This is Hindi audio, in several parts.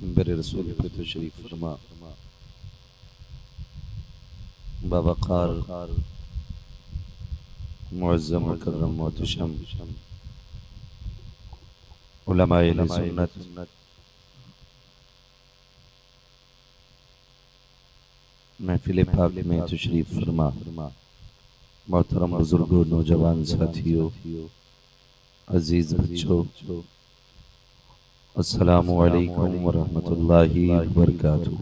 मिंबर रसूल पे तशरीफ फरमा बावक़ार मुअज़्ज़म मुकर्रम मोहतशम उलमाए अहले सुन्नत महफ़िल पाक में तशरीफ फरमा मोहतरम बुजुर्गों, नौजवान साथियों, अजीज बच्चों, अस्सलामु अलैकुम व रहमतुल्लाहि व बरकातुहू।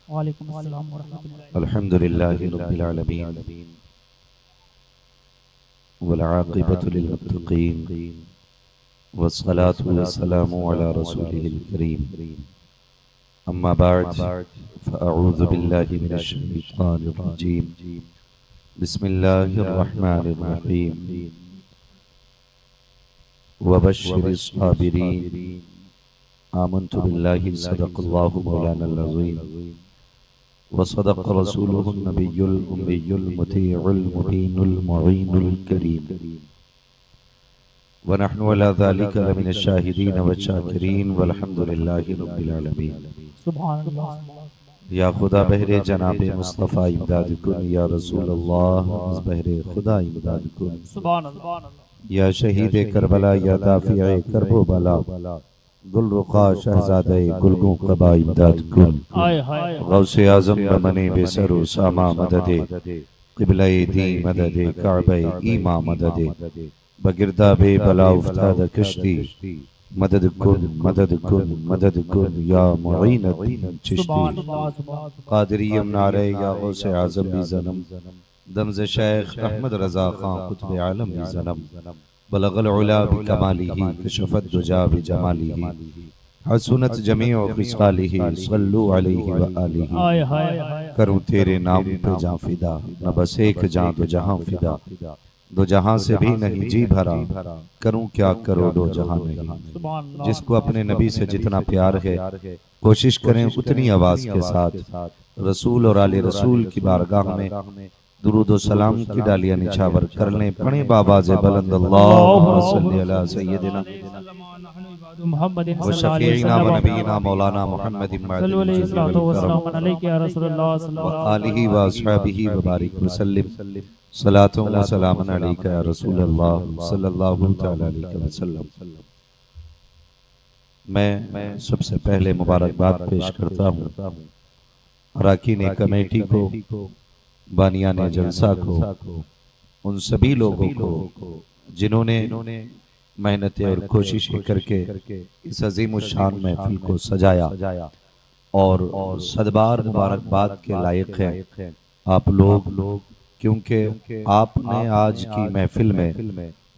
वालेकुम अस्सलाम व रहमतुल्लाहि अल्हम्दुलिल्लाहि रब्बिल आलमीन वल आक़िबतु लिल मुत्तक़ीन वस्सलातु वस्सलामु अला रसूलिहिल करीम। अम्मा बाद फ़अऊज़ु बिल्लाहि मिनश शैतानिर रजीम। बिस्मिल्लाहिर रहमानिर रहीम। वबश्शिरिस साबिरीन। आमन्तु बिल्लाहि सदक़ल्लाहु मौलानल अज़ीम व सदक़ रसूलुहुन नबियुल उम्मियुल मुतीउल मुबीनुल मुईनुल करीम व नहनु अला ज़ालिका लमिनश शाहिदीन व शाकिरीन वल्हम्दुलिल्लाहि रब्बिल आलमीन। सुभान अल्लाह। या खुदा बहरे जनाबे मुस्तफ़ा इमदाद कुन, या रसूल अल्लाह बहरे खुदा इमदाद कुन, सुभान अल्लाह। या शहीद करबला, या दाफ़िए करबो बला, गुल रुखा शहज़ादे गुलगों कबा इमदाद कुन। आय हाय गौसे आज़म बमने बेसरो सामा मददे, क़िबले दी मददे, काबे ईमा मददे, बगिरदा बे बला उफ्ताद कश्ती, मदद कुन मदद कुन मदद कुन, या मुईनुद्दीन चिश्ती। क़ादिरिय्यम नारे या गौसे आज़म भी ज़नम, दमज़ शेख अहमद रज़ा खां कुतुब आलम भी ज़नम, बलगल उला भी कमालिही, कशफत दुजा भी जमालिही, हसनत जमीउ खिसालिही, सल्लु अलैहि व आलिही। आय हाय करूं तेरे नाम पे जां फिदा, न बस एक जां दो जहां फिदा, दो जहां से भी नहीं जी भरा, करूं क्या करोड़ों जहां नहीं। सुभान अल्लाह। जिसको अपने नबी से जितना प्यार है, कोशिश करें उतनी आवाज के साथ रसूल और आले रसूल की बारगाह में दुरूद और सलाम की डालियां निछावर कर लें। पढ़े बाबाज़े बुलंद अल्लाहुम्मा सल्ली अला सय्यदिना मुहम्मद व शफीईना व नबीना मौलाना मुहम्मदिन व आलिहि व अस्हाबिहि व बारिक वसल्लम। सलातो व सलामुन अलैका या रसूल अल्लाह सल्लल्लाहु तआला अलैहि वसल्लम। मैं सबसे पहले मुबारकबाद पेश करता हूँ अराकीन कमेटी को, बानियाने जलसा को, उन सभी लोगों को जिन्होंने मेहनतें और कोशिशें करके इस अजीम शान महफिल को सजाया और सदबार मुबारकबाद के लायक हैं आप लोग, क्योंकि आपने आज की महफिल में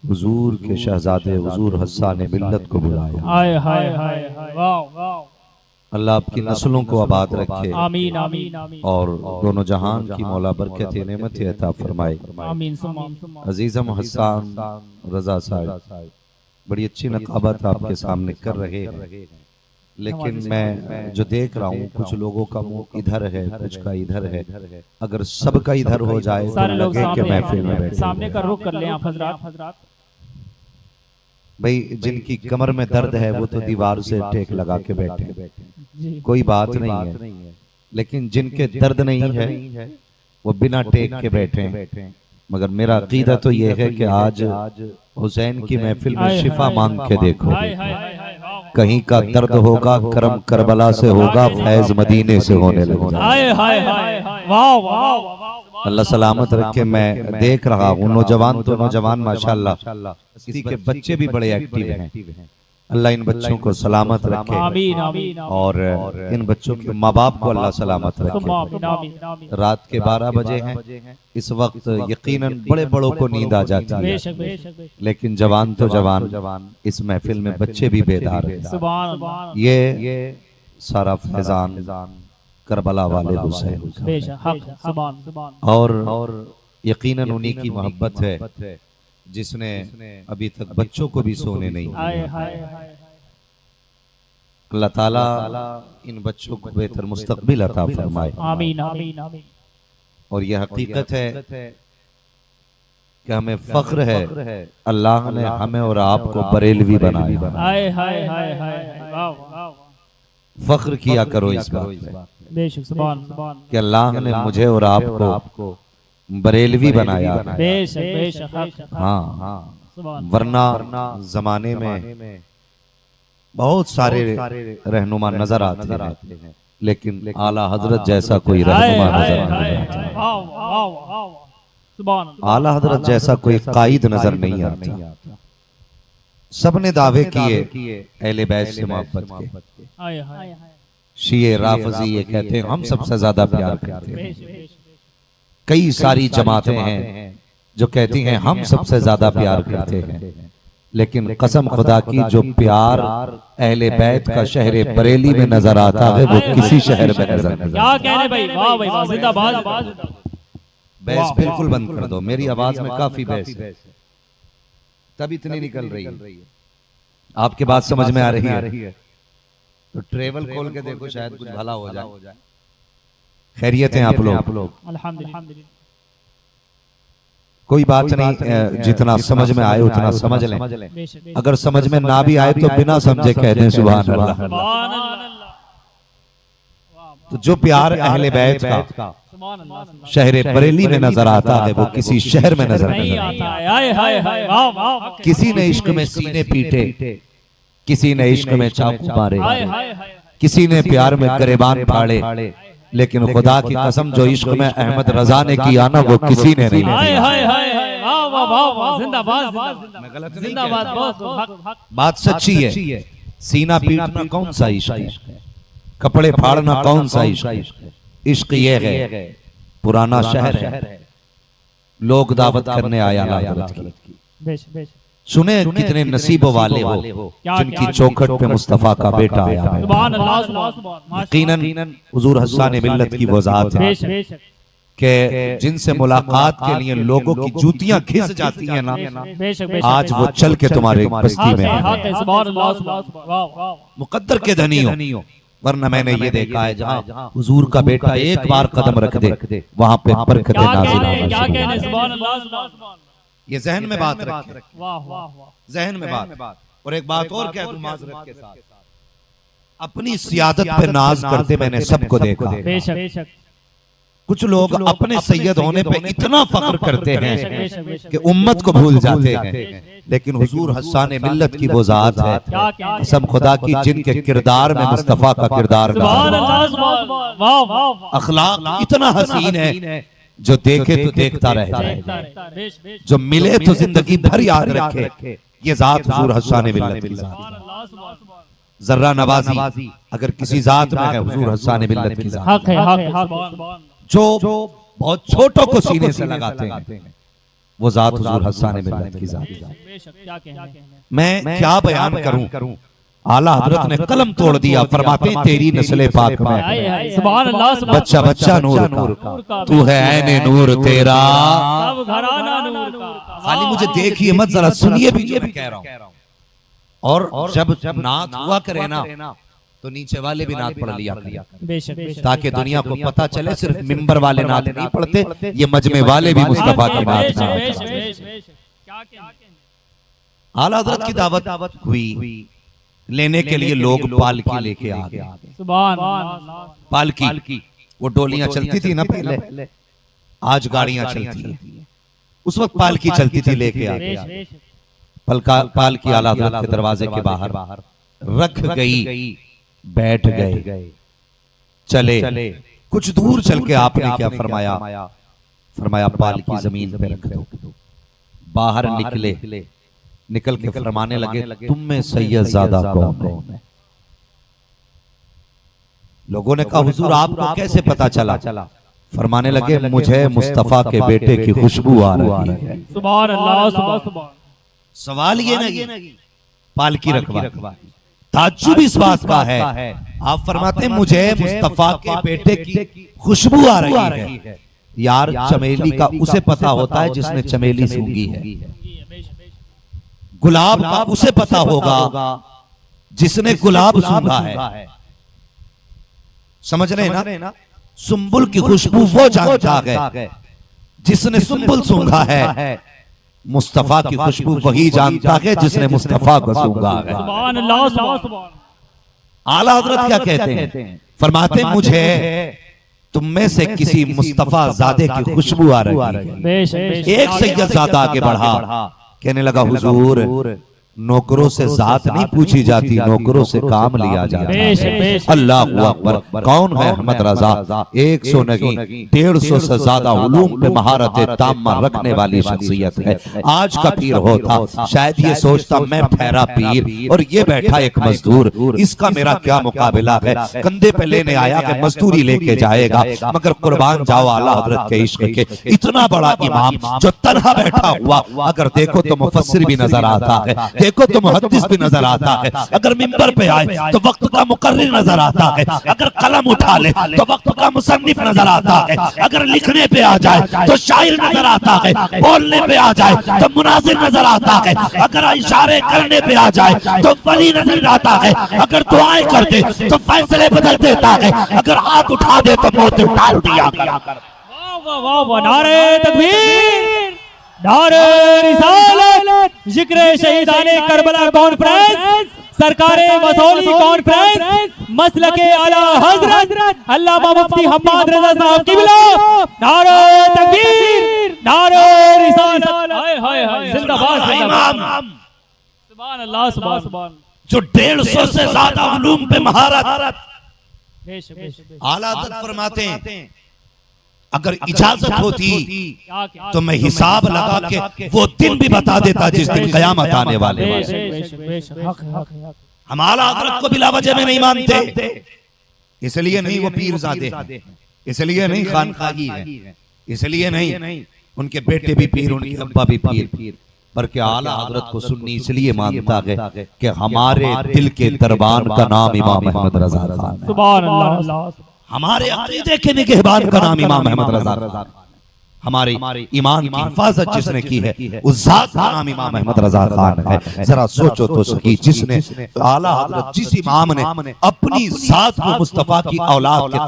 हुजूर के शहजादे हुजूर हस्सान मिल्लत को बुलाया। आय हाय हाय वाह। अल्लाह आपकी नस्लों को आबाद रखे, आमीन आमीन और दोनों जहान की मौला बरकत नेमत अता फरमाए। आमीन। अजीज़म हस्सान रजा साहब बड़ी अच्छी नकाबत आपके सामने कर रहे हैं, लेकिन मैं जो देख रहा हूँ कुछ लोगों का मुंह इधर है, कुछ का इधर है। अगर सबका इधर हो जाए तो सारे लोग लगे कि सामने महफिल में बैठे। सामने का रुख कर लें आप हजरात। भाई जिनकी कमर में दर्द है वो तो दीवार से टेक लगा के बैठे, जी कोई बात नहीं है, लेकिन जिनके दर्द नहीं है वो बिना टेक के बैठे। मगर मेरा अकीदा तो ये है कि आज हुसैन की महफिल में शिफा मांग के देखो, हाय हाय हाय कहीं का दर्द होगा करम करबला से होगा, फैज मदीने से होने लगेगा। हाय हाय हाय वाह वाह। अल्लाह सलामत रखे। मैं देख रहा हूँ नौजवान तो नौजवान माशाल्लाह, किसी के बच्चे भी बड़े एक्टिव हैं। अल्लाह इन बच्चों को सलामत रखे आमीन आमीन। और इन बच्चों के माँ बाप को अल्लाह सलामत रखे। आमीन। रात के 12 बजे हैं, इस वक्त यकीनन बड़े बड़ों को नींद आ जाती है, बेशक बेशक। लेकिन जवान तो जवान, इस महफिल में बच्चे भी बेदार हैं। सुभान अल्लाह। ये सारा फैजान करबला वाले हुसैन का बेशक हक सुभान। और यकीनन उन्हीं की मोहब्बत है जिसने अभी तक बच्चों को भी सोने नहीं हाय दिया। हाय हाय अल्लाह ताला इन बच्चों को बेहतर मुस्तकबिल अता फरमाए। आमीन आमीन आमीन। और यह हकीकत है कि हमें फख्र है अल्लाह ने हमें और आपको बरेलवी बनाया। हाय हाय हाय हाय वाह वाह फख्र किया करो इस बात पे बेशक सुभान सुभान कि अल्लाह ने मुझे और आपको बरेलवी बनाया। बेशक बेशक हाँ, सुभान वरना जमाने में बहुत सारे रहनुमा नजर आते हैं, लेकिन आला हजरत जैसा कोई रहनुमा नजर नहीं आता। वाह वाह वाह सुभान आला हजरत जैसा कोई कायद नजर नहीं आता। सबने दावे किए अहले बैत से मोहब्बत के। हाय हाय शिये राफजी ये कहते हैं हम सबसे ज्यादा प्यार करते हैं। बेशक कई सारी जमातें हैं जो कहती हैं हम सबसे ज्यादा प्यार करते हैं, लेकिन कसम खुदा की जो प्यार अहले बैत का शहर बरेली में नजर आता है वो किसी शहर में नजर नहीं क्या कहने भाई वाह भाई वाह जिंदाबाद। बैस बिल्कुल बंद कर दो, मेरी आवाज में काफी बैस है, तब इतनी निकल रही है। आपके बात समझ में आ रही है तो ट्रेवल खोल के देखो, शायद कुछ भला हो जाए। खैरियत हैं आप लोग? अल्हम्दुलिल्लाह कोई बात नहीं, जितना समझ में आए उतना समझ लें। बेशक अगर समझ में ना भी आए तो बिना समझे कह दें सुभान अल्लाह। सुभान अल्लाह तो जो प्यार अहले बैत का सुभान अल्लाह शहर बरेली में नजर आता है वो किसी शहर में नजर नहीं नहीं आता आता। है। हाय हाय हाय वाह वाह किसी ने इश्क में सीने पीटे, किसी ने इश्क में चाकू मारे, हाय हाय हाय किसी ने प्यार में गरेबान फाड़े, लेकिन खुदा की कसम जो इश्क में अहमद रजा ने किया ना वो किसी ने नहीं हाय किया। हाय हाय हाय वाह वाह वाह वाह जिंदाबाद मैं गलत नहीं जिंदाबाद कहता। बहुत हक बात सच्ची है। सीना पीटना कौन सा इश्क है? कपड़े फाड़ना कौन सा इश्क है? इश्क ये है पुराना शहर है, लोग दावत करने आया हजरत की। बेशक बेशक सुने कितने नसीबों वाले हो जिनकी चौखट पे मुस्तफा का बेटा आया है। सुभान अल्लाह सुभान यकीनन हुजूर हस्सान मिल्लत की वो जात है बेशक बेशक कि जिनसे मुलाकात के लिए लोगों की जूतियां घिस जाती हैं ना, बेशक आज वो चल के तुम्हारे बस्ती में आ हक गए। है सुभान अल्लाह सुभान वाह वाह मुकद्दर के धनी हो, वरना मैंने ये देखा है जहाँ हुजूर का बेटा एक बार कदम रख दे वहां पे बरकतें क्या नाज़िल कहने होना क्या शुरू कहने हो जाएं। सुभान अल्लाह सुभान ये जहन में बात रखें, वाह वाह वाह जहन में बात। और एक बात और कह दूं माजरत के साथ, अपनी सियादत पे नाज करते मैंने सबको देखा। बेशक बेशक कुछ लोग अपने सैयद होने पे इतना फख्र करते बेशक हैं बेशक बेशक कि उम्मत को भूल जाते हैं, लेकिन हुजूर हस्सान मिल्लत की वो जात है क्या क्या कसम खुदा की जिनके किरदार में मुस्तफा का किरदार सुभान डाला। अल्लाह सुभान वाह वाह अखलाक इतना हसीन है जो देखे तो देखता रह जाए, बेशक जो मिले तो जिंदगी भर याद रखे। ये जात हुजूर हस्सान मिल्लत की जात सुभान है। अल्लाह सुभान जर्रा नवाजी अगर किसी जात में है हुजूर हस्सान मिल्लत की जात, हक है सुभान जो बहुत छोटों को सीने से लगाते हैं वो जात हुजूर हस्सान मिल्लत की जात है। बेशक क्या कहने मैं क्या बयान करूं, आला हजरत ने कलम तोड़ दिया, फरमाते हैं तेरी नस्ल पाक में हाय हाय सुभान अल्लाह सुभान बच्चा बच्चा नूर का, तू है ऐने नूर तेरा। सब घराना नूर का खाली मुझे देखिए मत, जरा सुनिए भी जो मैं कह रहा हूं। और जब नात हुआ करे ना तो नीचे वाले भी नात पढ़ लिया करें, बेशक बेशक ताकि दुनिया को पता चले सिर्फ मिंबर वाले नात नहीं पढ़ते, ये मजमे वाले भी मुस्तफा की नात बेशक नहीं बेशक पढ़ते। बेशक क्या कहने आला हजरत की दावत हुई, लेने के लिए लोग पालकी लेके आ गए। सुभान अल्लाह पालकी वो डोलियां चलती थी ना पहले, आज गाड़ियां चलती हैं, उस वक्त पालकी चलती थी लेके आ गया। बेशक पालकी आला हजरत के दरवाजे के बाहर रख गई, बैठ गए, चले। कुछ दूर चल के आपने क्या फरमाया, फरमाया पालकी जमीन पे रख दो। बाहर निकल के फरमाने लगे तुम में सैयद ज़ादा कौन है? लोगों ने कहा हुजूर आपको कैसे पता चला? फरमाने लगे मुझे मुस्तफा के बेटे की खुशबू आ रही है। सुभान अल्लाह सुभान सवाल ये नहीं पालकी रखवा, ताज्जुब इस बात का है, आप फरमाते मुझे मुस्तफा के बेटे की खुशबू आ रही है। यार चमेली का उसे पता होता है जिसने चमेली सूंघी है, गुलाब का उसे पता होगा जिसने गुलाब सूंघा है। समझ रहे ना? सुंबुल की खुशबू वो जानता है जिसने सुंबुल सूंघा है, मुस्तफा की खुशबू वही जानता है जिसने मुस्तफा को सूंघा है। सुभान अल्लाह सुभान। आला हजरत क्या कहते हैं? फरमाते मुझे तुम में से किसी मुस्तफा ज़ादे की खुशबू आ रही है। एक सैयदजादा आगे बढ़ा, कहने लगा हुजूर नौकरों से जात नहीं पूछी जाती, नौकरों से काम लिया जाता है। अल्लाह अकबर। कौन है अहमद रजा? 100 नहीं 150 से ज्यादा उलूम पे महारत तामा रखने वाली शख्सियत है। आज का पीर होता शायद ये सोचता मैं ठहरा पीर और ये बैठा एक मजदूर, इसका मेरा क्या मुकाबला है। कंधे पे लेने आया कि मजदूरी लेके जाएगा, मगर कुर्बान जाओ आला हजरत के इश्क के। इतना बड़ा इमाम जो तन्हा बैठा हुआ, अगर देखो तो मुफस्सिर भी नजर आता है, देखो तो मुहद्दिस भी नजर आता है। अगर मिंबर पे आए तो वक्त का मुकर्रिर नजर आता है। अगर कलम उठा ले तो वक्त का मुसन्निफ नजर आता है। अगर लिखने पे आ जाए तो शायर नजर आता है। बोलने पे आ जाए तो मुनाजिर नजर आता है। अगर इशारे करने पे आ जाए तो वली नजर आता है। अगर दुआएं कर दे तो फैसले बदल देता है। अगर हाथ उठा दे तो मौत टाल दिया कर। वाह वाह वाह, नारे तकबीर, नारे रिसालत, जिक्र शहीदाने करबला कॉन्फ्रेंस, सरकारे मसौली कॉन्फ्रेंस, मसलके आला हजरत अल्लामा मुफ्ती हम्माद रजा साहब किबला, नारे तकबीर, नारे रिसालत। हाय हाय हाय, जिंदाबाद जिंदाबाद। सुभान अल्लाह सुभान। जो 150 से ज्यादा उलूम पे महारत, आला हजरत फरमाते हैं अगर इजाजत होती तो मैं हिसाब लगा के वो दिन भी बता देता जिस दिन कयामत आने वाले। हम आला हजरत को बिला वजह में नहीं मानते, इसलिए नहीं वो पीरजादे, इसलिए नहीं खानकाही है, इसलिए नहीं उनके बेटे भी पीर, उनके अब्बा भी पीर, पर क्या आला हजरत को सुन्नी इसलिए मानता है कि हमारे दिल के दरबान का नाम इमाम अहमद रजा खान है। सुभान अल्लाह। हमारे अकीदे के निगहबान का नाम इमाम अहमद रजा खान। हमारे ईमान की हिफाजत जिसने की है उस जात का नाम इमाम अहमद रजा खान है। जरा सोचो तो सही, जिसने आला हजरत जिस इमाम ने अपनी जात को मुस्तफा की औलाद के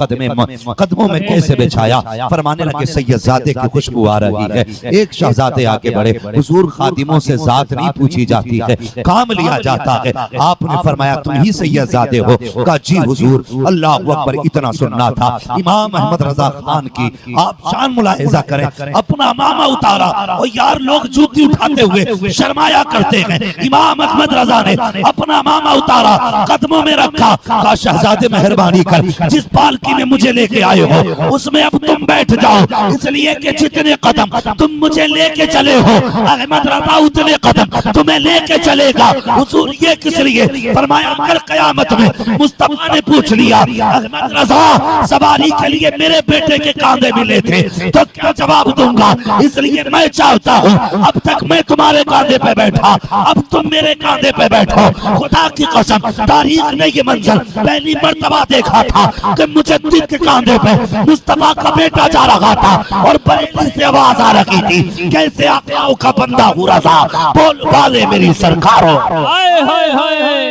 कदमों में कैसे बिछाया। फरमाने लगे सैयदजादे की खुशबू आ रही है। एक शहजादे आगे बढ़े, हुजूर खादिमों से जात नहीं पूछी जाती है, काम लिया जाता है। आपने फरमाया तुम ही सैयदजादे हो? कहा जी हुजूर। अल्लाह अकबर। इतना सुनना था इमाम अहमद रजा खान की। आप शान मुलाहिजा करें, अपना मामा उतारा और यार लोग जूती उठाते हुए शर्माया करते हैं। इमाम अहमद रजा ने अपना मामा उतारा, कदमों में रखा, कहा शहजादे मेहरबानी कर, जिस पालकी में मुझे लेके आए हो उसमें अब तुम बैठ जाओ, इसलिए कि जितने कदम तुम मुझे लेके चले हो अहमद रजा उतने कदम तुम्हें लेके चलेगा। हुजूर ये किस लिए? फरमाया कल कयामत में मुस्तफा ने पूछ लिया अहमद रजा सवारी के लिए मेरे बेटे के कांधे मिले थे तो क्या जवाब दूंगा, इसलिए मैं चाहता हूँ अब तक मैं तुम्हारे कांधे पे बैठा, अब तुम मेरे कांधे पे बैठो। खुदा की कसम तारीख ने ये मंजर पहली मर्तबा देखा था कि मुझे दिल के कांधे पे मुस्तफा का बेटा जा रहा था और बड़ी से आवाज आ रही थी, कैसे आकाओं का बंदा हूँ रजा, बोल वाले मेरी सरकारों। हाय हाय हाय हाय,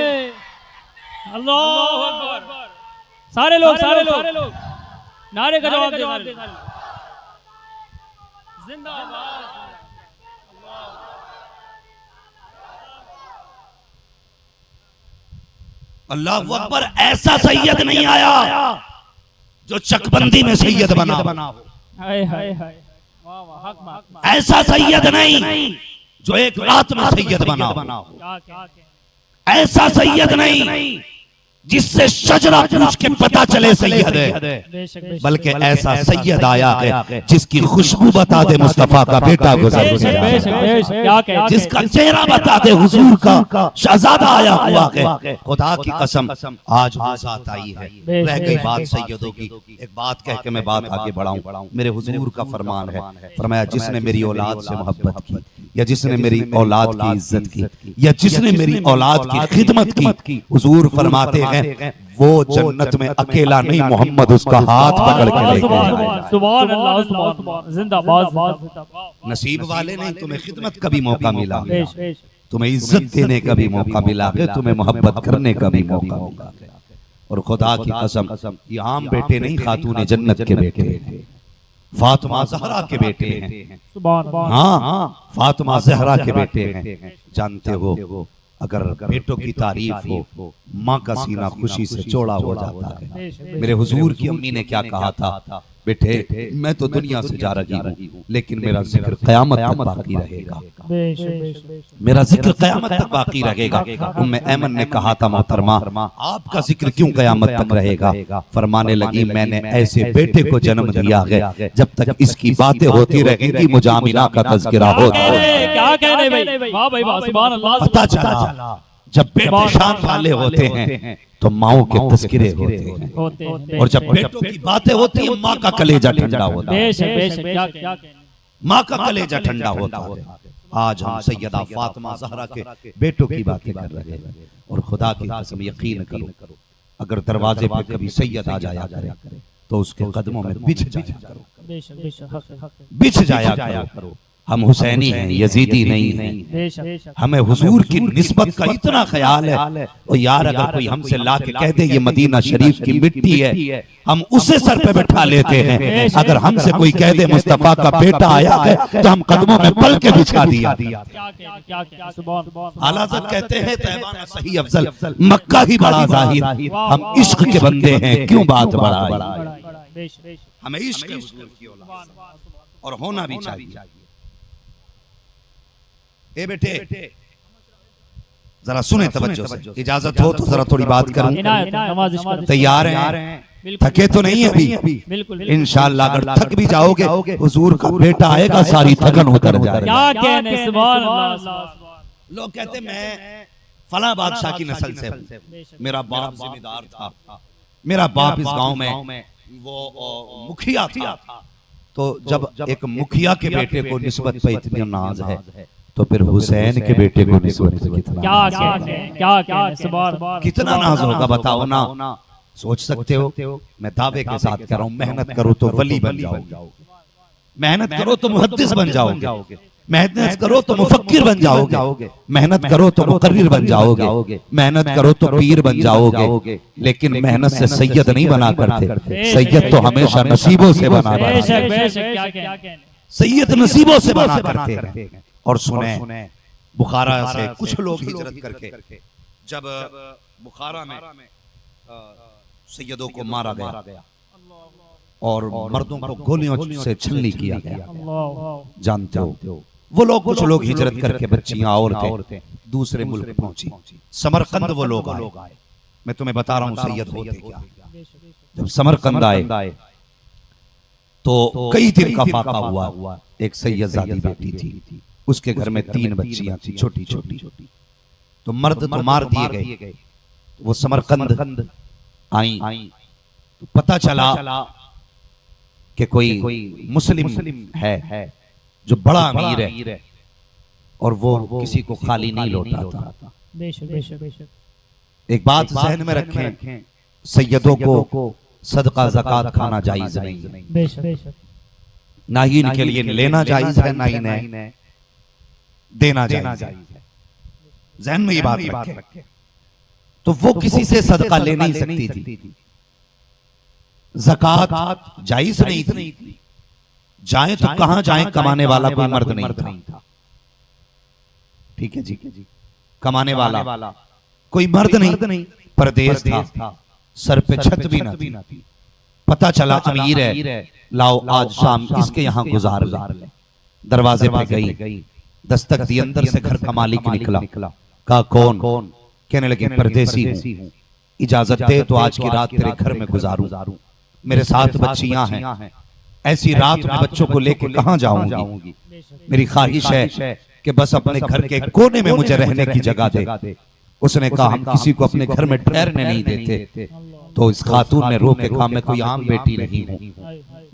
अल्लाह अकबर। सारे लोग नारे का जवाब दे। जिंदाबाद। अल्लाह अकबर। ऐसा सैयद नहीं आया जो चकबंदी में सैयद बना। हाय हाय हाय, वाह वाह, हक मां। ऐसा सैयद नहीं जो एक रात में सैयद बना। ऐसा सैयद नहीं जिससे शजरा पूछ के पता चले सैयद है, बल्कि ऐसा सैयद आया है जिसकी खुशबू बता दे मुस्तफा का बेटा गुजर गया, जिसका चेहरा बता दे हुजूर का शहजादा आया हुआ है। खुदा की कसम आज वो जात आई है। रह गई बात सैयदों की, एक बात कह के मैं बात आगे बढ़ाऊं। मेरे हुजूर का फरमान है, फरमाया जिसने मेरी औलाद से मोहब्बत की, या जिसने मेरी औलाद की इज्जत की, या जिसने मेरी औलाद की खिदमत की, हुजूर फरमाते हैं वो जन्नत में अकेला नहीं, मोहम्मद उसका हाथ पकड़ के लेके जाएगा। सुभान अल्लाह, सुभान, जिंदाबाद। नसीब वाले नहीं, तुम्हें खिदमत का भी मौका मिला, तुम्हें इज्जत देने का भी मौका मिला है, तुम्हें मोहब्बत करने का भी मौका मिला है। और खुदा की कसम ये आम बेटे नहीं, खातून जन्नत के बेटे। फातिमा ज़हरा के बेटे हैं। सुभान अल्लाह। हाँ, फातिमा ज़हरा के बेटे हैं। जानते हो, अगर बेटों की तारीफ हो, माँ का सीना खुशी से चौड़ा हो जाता है। मेरे हुजूर की अम्मी ने क्या कहा था, बेटे मैं तो दुनिया से जा रही हूँ, लेकिन मेरा जिक्र क़यामत तक बाकी रहेगा, मेरा जिक्र क़यामत तक बाकी रहेगा। उम्मे ऐमन ने कहा था, मोहतरमा आपका जिक्र क्यों क़यामत तक रहेगा? फरमाने लगी, मैंने ऐसे बेटे को जन्म दिया है जब तक इसकी बातें होती रहेंगी, मुजामिना का तज़किरा होता रहेगा। क्या कहने भाई, वाह भाई वाह, सुभान अल्लाह। पता चला जब बेटे शान वाले होते हैं तो माओ के तज़किरे होते हैं, और जब बेटों की बातें होती है माँ का कलेजा ठंडा होता है, माँ का कलेजा ठंडा होता है। आज हम सैयदा फातिमा ज़हरा के बेटों की बातें कर रहे हैं, और खुदा की कसम यकीन करो, अगर दरवाजे पे कभी सैयद आ जाया करे तो उसके कदमों में बिछ जाया करो, बिछ जाया करो। हम हुसैनी हैं, यजीदी नहीं हैं। हमें हुजूर की निस्बत का इतना ख्याल है, और यार अगर कोई हमसे ला के कह दे ये मदीना शरीफ की मिट्टी है, हम उसे सर पे बैठा लेते हैं। अगर हमसे कोई कह दे मुस्तफा का बेटा आया है, तो हम कदमों में पल के बिछा दिया। आला हज़रत कहते हैं, तैबा में सही अफजल, मक्का ही बड़ा जाहिर। हम इश्क के बंदे हैं, क्यों बात बढ़ाई? हमें इश्क है हुजूर की औलाद, और होना भी चाहिए। ए बेटे जरा सुने तवज्जो से, इजाजत हो तो जरा थोड़ी बात करूं। तैयार हैं? थके तो नहीं अभी? इंशाअल्लाह अगर थक भी जाओगे, हुजूर का बेटा आएगा, सारी थकन उतर जाएगी। क्या कहने, सुभान अल्लाह। लोग कहते मैं फला बादशाह की नस्ल से हूं, मेरा बाप जिम्मेदार था, मेरा बाप इस गांव में वो मुखिया था। तो जब एक मुखिया के बेटे को निस्बत पे इतनी नाज है, तो फिर हुसैन के बेटे को निस्बत पे कितना नाज होगा, बताओ ना। सोच सकते हो? मैं दावे के साथ कह रहा हूं, मेहनत करो तो वली बन जाओगे, मेहनत करो तो मुहद्दिस बन जाओगे, मेहनत करो तो मुफक्किर बन जाओगे, मेहनत करो तो मुकर्रिर बन जाओगे, मेहनत करो तो पीर बन जाओगे। लेकिन मेहनत से सैयद नहीं बना करते, सैयद तो हमेशा नसीबों से बना करते, सैयद नसीबों से बना करते हैं। और सुने, बुखारा से कुछ लोग हिजरत करके जब बुखारा में सैयदों को मारा गया और मर्दों को गोलियों से छलनी किया गया, जानते हो वो लोग, कुछ लोग हिजरत करके बच्चियां, औरतें दूसरे मुल्क पहुंची, समरकंद वो लोग आए। मैं तुम्हें बता रहा हूं सैयद होते क्या। जब समरकंद आए तो कई दिन का फाका हुआ। एक सैयदजादी बेटी थी, उसके घर में 3 बच्चियां थी, छोटी छोटी। तो मर्द तो मार दिए गए, वो समरकंद आई तो पता चला कि कोई मुस्लिम है जो बड़ा अमीर है, और वो किसी को खाली नहीं लौटाता। एक बात ज़हन में रखें, सैयदों को सदका ज़कात खाना जायज नहीं, ना ही इनके लिए लेना जायज है, ना ही देना जायज है। ज़हन में ये बात रखें। तो वो किसी से सदका ले नहीं सकती थी, ज़कात जायज नहीं थी। जाए तो कहां जाए, कमाने वाला कोई मर्द नहीं था। ठीक है जी, कमाने वाला कोई मर्द नहीं, परदेश था, सर पे छत भी न थी। पता चला अमीर है, लाओ आज शाम इसके यहाँ गुजार ले। दरवाजे पे गई, दस्तक दी, अंदर से घर का मालिक निकला। कहा कौन? कहने लगे परदेसी हूं, इजाजत दे तो आज की रात तेरे घर में गुजारूं। मेरे 7 बच्चियां हैं, ऐसी रात में बच्चों को लेकर कहां जाऊंगी? मेरी ख्वाहिश है कि बस अपने घर के कोने में मुझे रहने की जगह दे। उसने कहा हम किसी को अपने घर में ठहरने नहीं देते। तो इस खातून ने रो के कहा मैं कोई आम बेटी नहीं हूँ,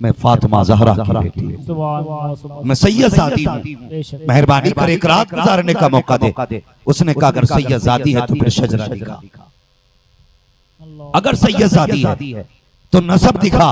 मैं फातिमा ज़हरा की बेटी हूँ, मैं सैयदजादी हूँ, मेहरबानी कर एक रात गुजारने का मौका दे। उसने कहा अगर सैयदजादी है तो फिर शजरा दिखा, अगर सैयदजादी है तो नसब दिखा,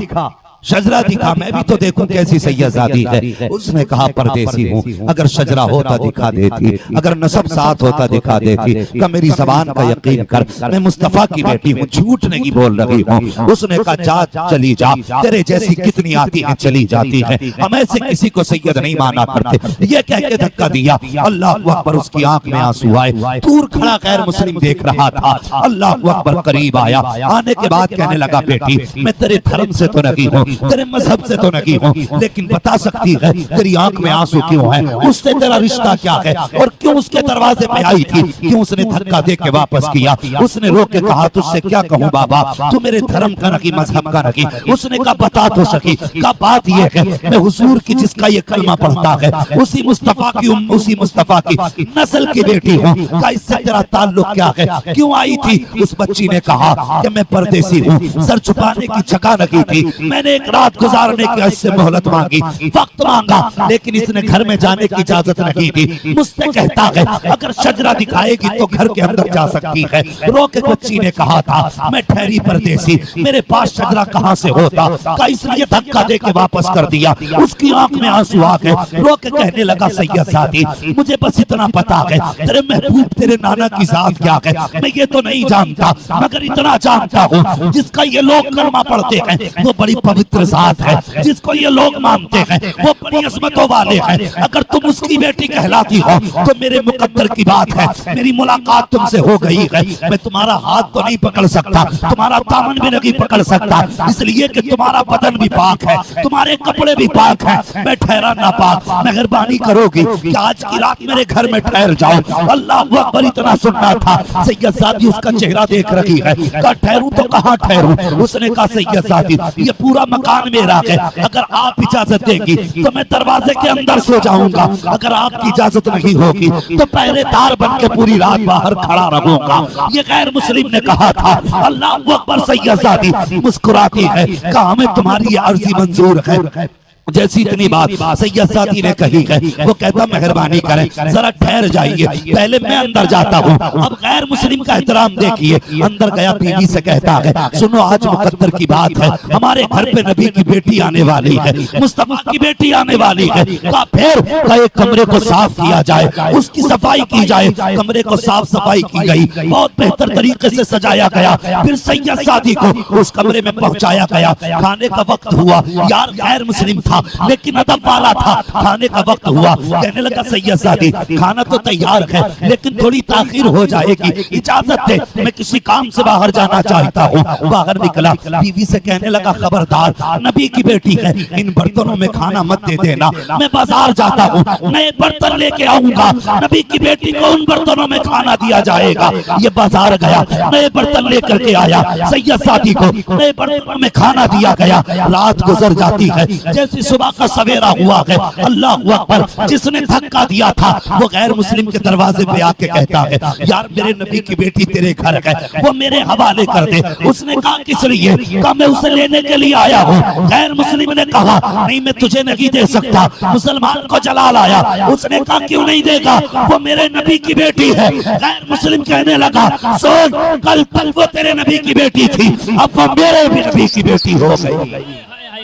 शजरा दिखा, मैं भी तो देखूं कैसी सैयदजादी है। उसने कहा परदेसी हूँ, अगर शजरा होता दिखा देती, अगर नसब साथ होता दिखा देती। का मेरी जबान का यकीन कर, मैं मुस्तफा की बेटी हूँ, झूठ नहीं बोल रही हूँ। उसने कहा जा चली जा, तेरे जैसी कितनी आती है चली जाती है, हम ऐसे किसी को सैयद नहीं माना करते। ये कह के धक्का दिया, अल्लाह अकबर। उसकी आंख में आंसू आए। दूर खड़ा गैर मुस्लिम देख रहा था। अल्लाह अकबर करीब आया। आने के बाद कहने लगा बेटी, मैं तेरे धर्म से तो नहीं हूँ, तेरे मजहब से तो नहीं हूँ, लेकिन बता सकती है तेरी आंख में आंसू क्यों है? उससे तेरा रिश्ता क्या है? और क्यों उसके दरवाजे पे आई थी? क्यों उसने धक्का दे के वापस किया? उसने रोक के कहा, तुझसे क्या कहूँ बाबा, तू मेरे धर्म का नहीं, मजहब का नहीं। उसने कहा बता तो सकी। का बात ये है, मैं हुजूर की जिसका ये कलमा पढ़ता है, उसी मुस्तफा की उसी मुस्तफा की नस्ल की बेटी हूँ। का इससे तेरा ताल्लुक क्या है? क्यों आई थी? उस बच्ची ने कहा कि मैं परदेसी हूँ, सर छुपाने की जगह नहीं थी, मैंने एक रात गुजारने की इससे मोहलत मांगी, वक्त मांगा, लेकिन इसने घर में जाने की इजाजत नहीं दी। मुझसे कहता है अगर शजरा दिखाएगी तो घर के अंदर जा सकती है। रो के बच्ची ने कहा था मैं ठहरी परदेसी, मेरे पास शजरा कहाँ से होता? का इसलिए धक्का दे के वापस कर दिया। उसकी आंख में आंसू आ गए। रो के कहने लगा सैयदजादी, मुझे बस इतना पता है तेरे महबूब तेरे नाना की जात क्या है, मैं ये तो नहीं जानता, मगर इतना जानता हूँ जिसका ये लोग कलमा पढ़ते हैं वो बड़ी पवित्र जात है, जिसको ये लोग मानते हैं वो बड़ी अजमतों वाले हैं। अगर तुम उसकी बेटी कहलाती हो तो मेरे मुकद्दर की बात है, मेरी मुलाकात तुमसे हो गई है। मैं तुम्हारा हाथ तो नहीं पकड़ सकता, तुम्हारा दामन भी नहीं पकड़ सकता, इसलिए कि तुम्हारा बदन भी पाक है, तुम्हारे कपड़े भी पाक हैं, मैं ठहरा ना पाक। मेहरबानी करोगी कि आज की रात मेरे घर में ठहर जाओ। अल्लाह अकबर। इतना सुनना था। सैयदजादी उसका चेहरा देख रही है। कहा ठहरूं तो कहाँ ठहरूं? उसने कहा सैयदजादी ये पूरा मकान मेरा है, अगर आप इजाजत देगी तो मैं दरवाजे के अंदर सो जाऊंगा, अगर आपकी इजाजत नहीं होगी तो पहरेदार बन के पूरी रात बाहर खड़ा रहूंगा। ये गैर मुस्लिम ने कहा था। अल्लाह अकबर। सैयदजादी मुस्कुराती है, कहा हमें तुम्हारी ये अर्जी मंजूर है। जैसी इतनी बात सैयदजादी ने कही है, वो कहता मेहरबानी करें जरा ठहर जाइए, पहले मैं अंदर जाता हूँ। अब गैर मुस्लिम का एहतराम देखिए। अंदर गया, बीवी से कहता है सुनो आज मुकद्दर की बात है, हमारे घर पे नबी की बेटी आने वाली है, मुस्तफा की बेटी आने वाली है। का फिर एक कमरे को साफ किया जाए, उसकी सफाई की जाए। कमरे को साफ सफाई की गई, बहुत बेहतर तरीके से सजाया गया। फिर सैयदजादी को उस कमरे में पहुंचाया गया। खाने का वक्त हुआ। यार गैर मुस्लिम था लेकिन अदब वाला था। खाने का वक्त हुआ। कहने लगा सैयदजादी खाना तो तैयार है लेकिन थोड़ी ताखीर हो जाएगी, इजाजत दे, मैं किसी काम से बाहर जाना चाहता हूँ। बाहर निकला, बीवी से कहने लगा खबरदार नबी की बेटी है, इन बर्तनों में खाना मत दे देना, मैं बाजार जाता हूँ, नए बर्तन लेके आऊंगा, नबी की बेटी को उन बर्तनों में खाना दिया जाएगा। ये बाजार गया, नए बर्तन लेकर के आया, सैयदजादी को नए बर्तनों में खाना दिया गया। रात गुजर जाती है, जैसी सुबह का सवेरा हुआ है। अल्लाह अकबर। जिसने धक्का दिया था वो गैर मुस्लिम के दरवाजे पे आके कहता है यार मेरे नबी की बेटी तेरे घर है, वो मेरे हवाले कर दे। उसने कहा किस लिए? कहा मैं उसे लेने के लिए आया हूँ। गैर मुस्लिम ने कहा नहीं मैं तुझे नहीं दे सकता, मुसलमान को जलाल आया। उसने कहा क्यों नहीं देगा, वो मेरे नबी की बेटी है। गैर मुस्लिम कहने लगा सुन कल तक वो तेरे नबी की बेटी थी, अब वो मेरे भी नबी की बेटी हो गई।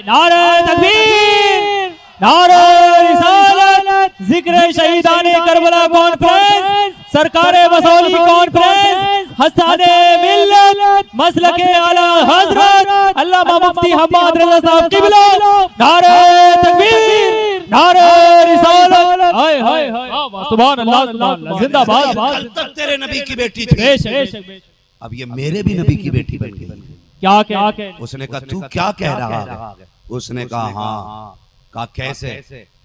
नारे तकबीर, नारे रिसालत, जिक्र शहीदाने करबला कॉन्फ्रेंस, सरकारे मसौली कॉन्फ्रेंस, हसाने मिल्लत, मसलके आला हजरत अल्लामा मुफ्ती हम्माद रज़ा साहब किबला। नारे तकबीर, नारे रिसालत, हाय हाय हाय, सुभान अल्लाह, जिंदाबाद। कल तक तेरे नबी की बेटी थी, अब ये मेरे भी नबी की बेटी बन गई। क्या कह? उसने कहा तू क्या कह रहा है? उसने कहा हाँ। कहा कैसे?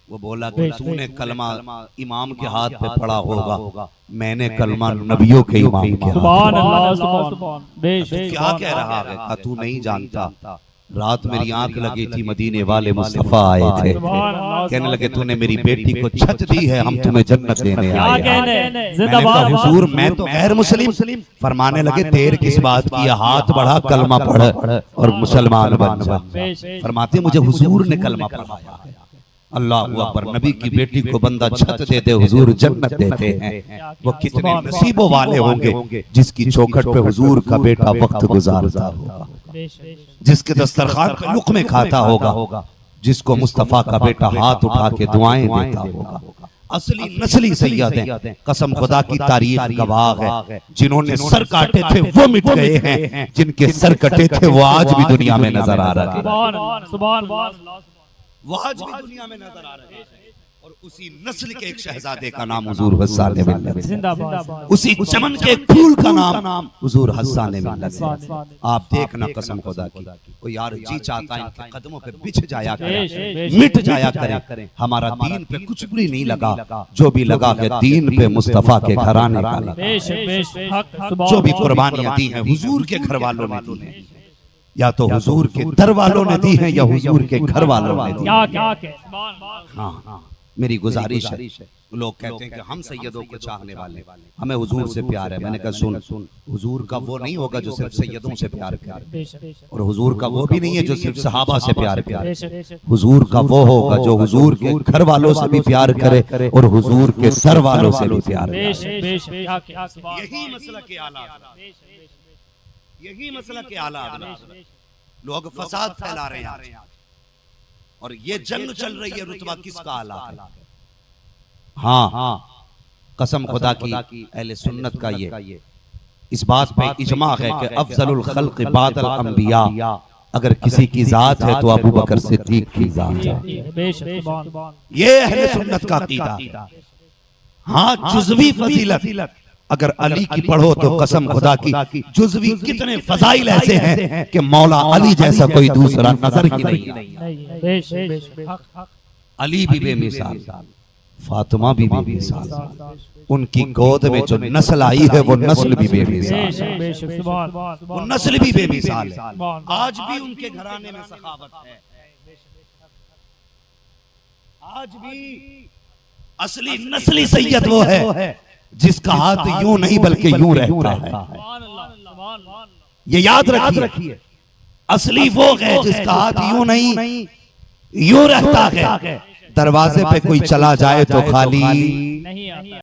वो बोला कि तूने कलमा इमाम के हाथ पे पढ़ा होगा, मैंने कलमा नबियों के इमाम के। सुभान अल्लाह, सुभान। क्या कह रहा है? कहा तू नहीं जानता, रात मेरी आंख लगी थी, मदीने वाले मुस्तफा आए थे, कहने लगे तूने मेरी बेटी को छत दी है, हम तुम्हें जन्नत देने आए हैं। हुजूर मैं तो गैर मुस्लिम। फरमाने लगे देर किस बात की, हाथ बढ़ा कलमा पढ़ और मुसलमान बन जा। फरमाते मुझे हुजूर ने कलमा पढ़ाया। अल्लाह अकबर, नबी की बेटी को बंदा छत दे दे हुजूर जन्नत देते हैं। वो कितने नसीबों वाले होंगे जिसकी चौखट पे हुजूर का बेटा वक्त गुजारता होगा, जिसके दस्तरखान पे लुक़मे खाता होगा, जिसको मुस्तफा का बेटा हाथ उठा के दुआएं देता होगा। असली नस्ली सैयद हैं, कसम खुदा की तारीख गवाह है। जिन्होंने सर काटे थे वो मिट गए हैं, जिनके सर कटे थे वो आज भी दुनिया में नजर आ रहे हैं, वो आज भी दुनिया में नजर आ रहे हैं। और उसी नस्ल के एक शहजादे का नाम हुजूर हस्सान मिल्लत, जिंदाबाद। उसी चमन के एक फूल का नाम हुजूर हस्सान मिल्लत है। आप देखना कसम खुदा की, कोई यार जी चाहता है इनके कदमों पे बिछ जाया करे, मिट जाया करे। हमारा दीन पे कुछ भी नहीं लगा, जो भी लगा के दीन पे मुस्तफा के घराने का लगा। जो भी कुर्बानियां दी हैं हुजूर के घर वालों ने दी हैं, या तो हुजूर के दर वालों ने दी हैं या हुजूर के घर वालों ने दी हैं। हाँ, मेरी गुजारिश है, लोग कहते हैं कि हम सैयदों को चाहने वाले, हमें हुजूर से प्यार है। मैंने कहा सुन, हुजूर का वो नहीं होगा जो सिर्फ सैयदों से प्यार करे, और हुजूर का वो भी नहीं है जो सिर्फ सहाबा से प्यार करे। हुजूर का वो होगा जो हुजूर के घर वालों से भी प्यार करे और हुजूर के दर वालों से भी प्यार करे। यही मसला के आला, यही मसला के आला। लोग फसाद फैला रहे हैं और ये जंग चल रही है, रुतबा किसका आला है? हाँ, कसम खुदा की अहले सुन्नत का ये इस बात पे इजमा है कि अफजलुल खल्क़ बादल अंबिया अगर किसी की जात है तो अबू बकर सिद्दीक की जात है। ये अहले सुन्नत का अकीदा। हाँ, जुज़वी फजीलत अगर अली की पढ़ो तो कसम खुदा की जुज़वी कितने फजाइल ऐसे हैं कि मौला अली जैसा कोई दूसरा नजर ही नहीं। अली भी बेमिसाल, फातिमा भी बेमिसाल, उनकी गोद में जो नस्ल आई है वो नस्ल भी बेमिसाल, वो नस्ल भी बेमिसाल है। आज भी उनके घराने में सखावत है, आज भी असली नस्ली सैयद वो है जिसका हाथ यूं नहीं बल्कि यूं रहता है। ये याद रखिए, असली वो है जिसका हाथ यूं नहीं यूं रहता है। दरवाजे पे कोई चला जाए तो खाली